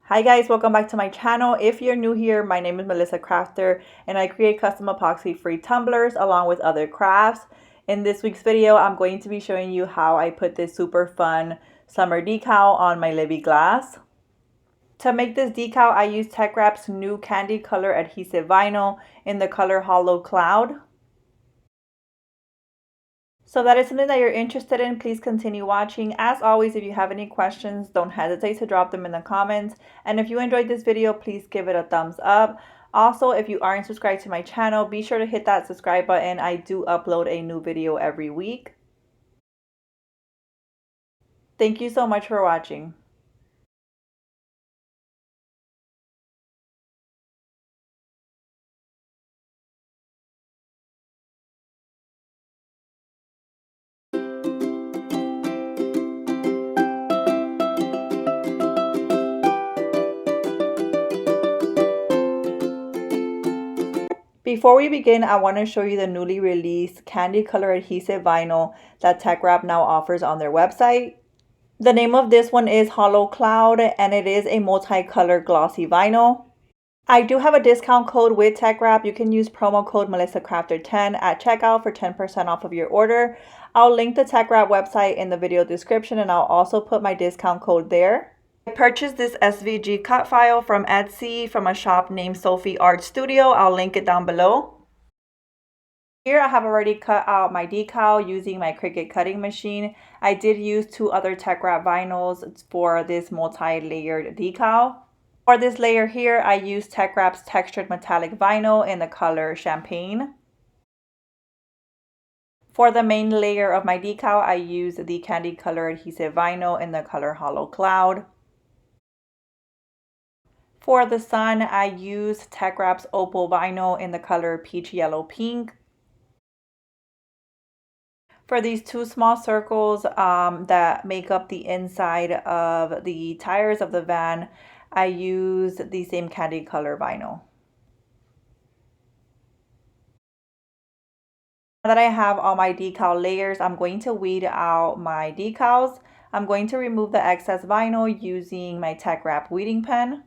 Hi guys, welcome back to my channel. If you're new here, my name is Melissa Crafter and I create custom epoxy free tumblers along with other crafts. In this week's video, I'm going to be showing you how I put this super fun summer decal on my Libbey glass. To make this decal, I use Teckwrap's new candy color adhesive vinyl in the color Holo Cloud. So that is something that you're interested in, please continue watching. As always, if you have any questions, don't hesitate to drop them in the comments. And if you enjoyed this video, please give it a thumbs up. Also, if you aren't subscribed to my channel, be sure to hit that subscribe button. I do upload a new video every week. Thank you so much for watching. Before we begin, I want to show you the newly released candy color adhesive vinyl that Teckwrap now offers on their website. The name of this one is Holo Cloud and it is a multicolor glossy vinyl. I do have a discount code with Teckwrap. You can use promo code MelissaCrafter10 at checkout for 10% off of your order. I'll link the Teckwrap website in the video description and I'll also put my discount code there. I purchased this SVG cut file from Etsy from a shop named Sophie Art Studio. I'll link it down below. Here I have already cut out my decal using my Cricut cutting machine. I did use two other Teckwrap vinyls for this multi-layered decal. For this layer here, I used Teckwrap's textured metallic vinyl in the color Champagne. For the main layer of my decal, I used the candy color adhesive vinyl in the color Holo Cloud. For the sun, I used Teckwrap's Opal Vinyl in the color Peach Yellow Pink. For these two small circles that make up the inside of the tires of the van, I used the same candy color vinyl. Now that I have all my decal layers, I'm going to weed out my decals. I'm going to remove the excess vinyl using my Teckwrap weeding pen.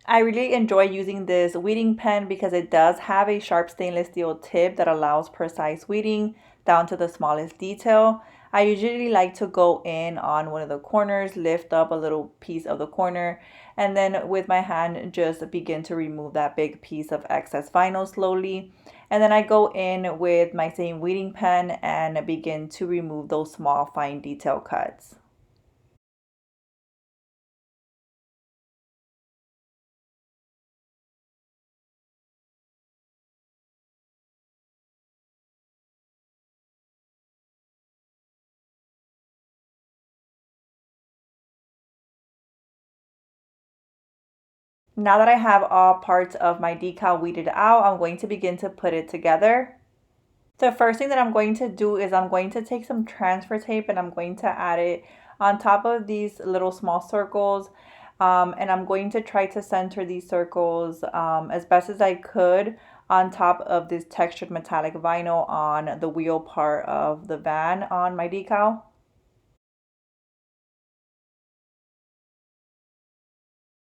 I really enjoy using this weeding pen because it does have a sharp stainless steel tip that allows precise weeding down to the smallest detail. I usually like to go in on one of the corners, lift up a little piece of the corner, and then with my hand just begin to remove that big piece of excess vinyl slowly. And then I go in with my same weeding pen and begin to remove those small fine detail cuts. Now that I have all parts of my decal weeded out, I'm going to begin to put it together. The first thing that I'm going to do is I'm going to take some transfer tape and I'm going to add it on top of these little small circles. And I'm going to try to center these circles as best as I could on top of this textured metallic vinyl on the wheel part of the van on my decal.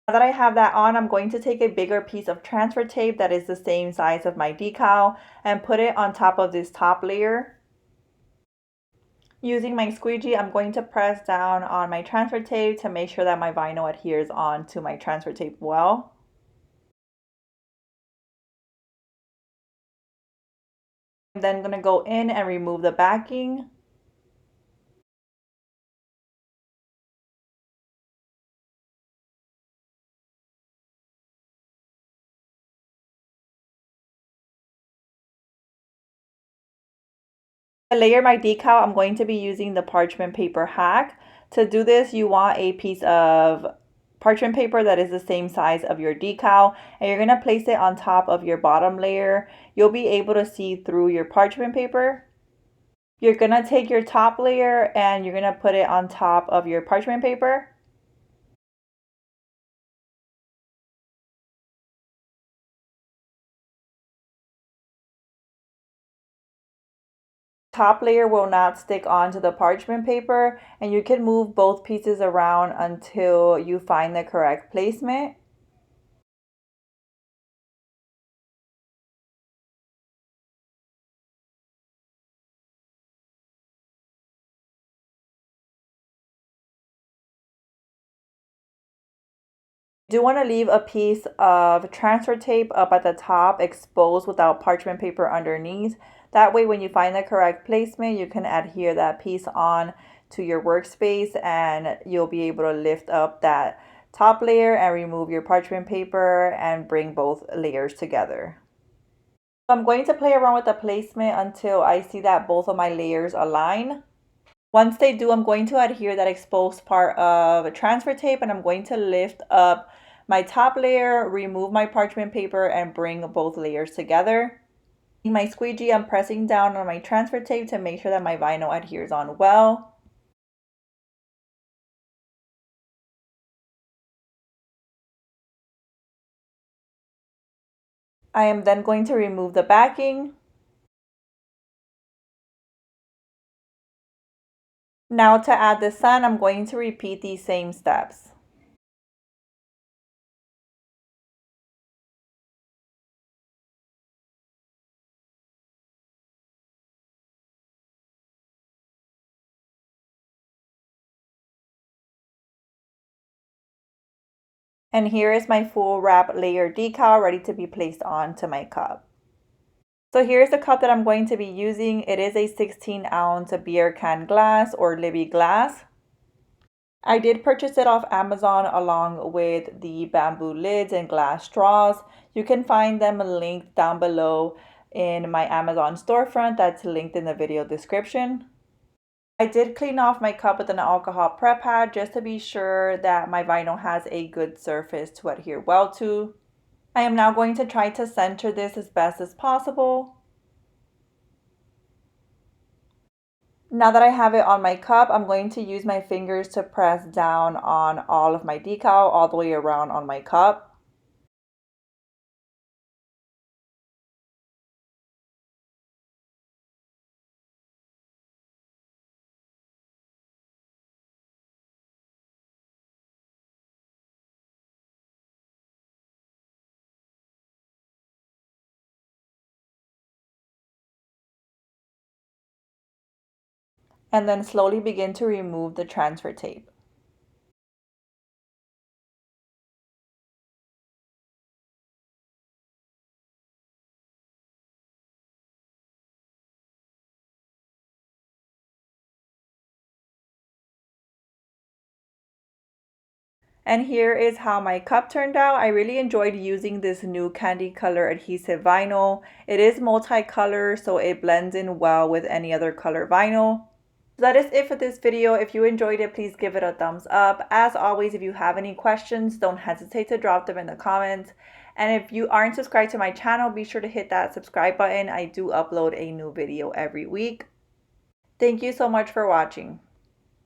Now that I have that on, I'm going to take a bigger piece of transfer tape that is the same size of my decal and put it on top of this top layer. Using my squeegee, I'm going to press down on my transfer tape to make sure that my vinyl adheres on to my transfer tape well. I'm then going to go in and remove the backing. To layer my decal, I'm going to be using the parchment paper hack. To do this, you want a piece of parchment paper that is the same size of your decal, and you're going to place it on top of your bottom layer. You'll be able to see through your parchment paper. You're going to take your top layer and you're going to put it on top of your parchment paper. Top layer will not stick onto the parchment paper, and you can move both pieces around until you find the correct placement. You do want to leave a piece of transfer tape up at the top exposed without parchment paper underneath. That way when you find the correct placement, you can adhere that piece on to your workspace and you'll be able to lift up that top layer and remove your parchment paper and bring both layers together. So I'm going to play around with the placement until I see that both of my layers align. Once they do, I'm going to adhere that exposed part of transfer tape and I'm going to lift up my top layer, remove my parchment paper, and bring both layers together. In my squeegee, I'm pressing down on my transfer tape to make sure that my vinyl adheres on well. I am then going to remove the backing. Now to add the sun, I'm going to repeat these same steps. And here is my full wrap layer decal ready to be placed onto my cup. So here's the cup that I'm going to be using. It is a 16-ounce beer can glass or Libbey glass. I did purchase it off Amazon along with the bamboo lids and glass straws. You can find them linked down below in my Amazon storefront that's linked in the video description. I did clean off my cup with an alcohol prep pad just to be sure that my vinyl has a good surface to adhere well to. I am now going to try to center this as best as possible. Now that I have it on my cup, I'm going to use my fingers to press down on all of my decal all the way around on my cup. And then slowly begin to remove the transfer tape. And here is how my cup turned out. I really enjoyed using this new candy color adhesive vinyl. It is multicolor, so it blends in well with any other color vinyl. So that is it for this video. If you enjoyed it, please give it a thumbs up. As always, if you have any questions, don't hesitate to drop them in the comments. And if you aren't subscribed to my channel, be sure to hit that subscribe button. I do upload a new video every week. Thank you so much for watching.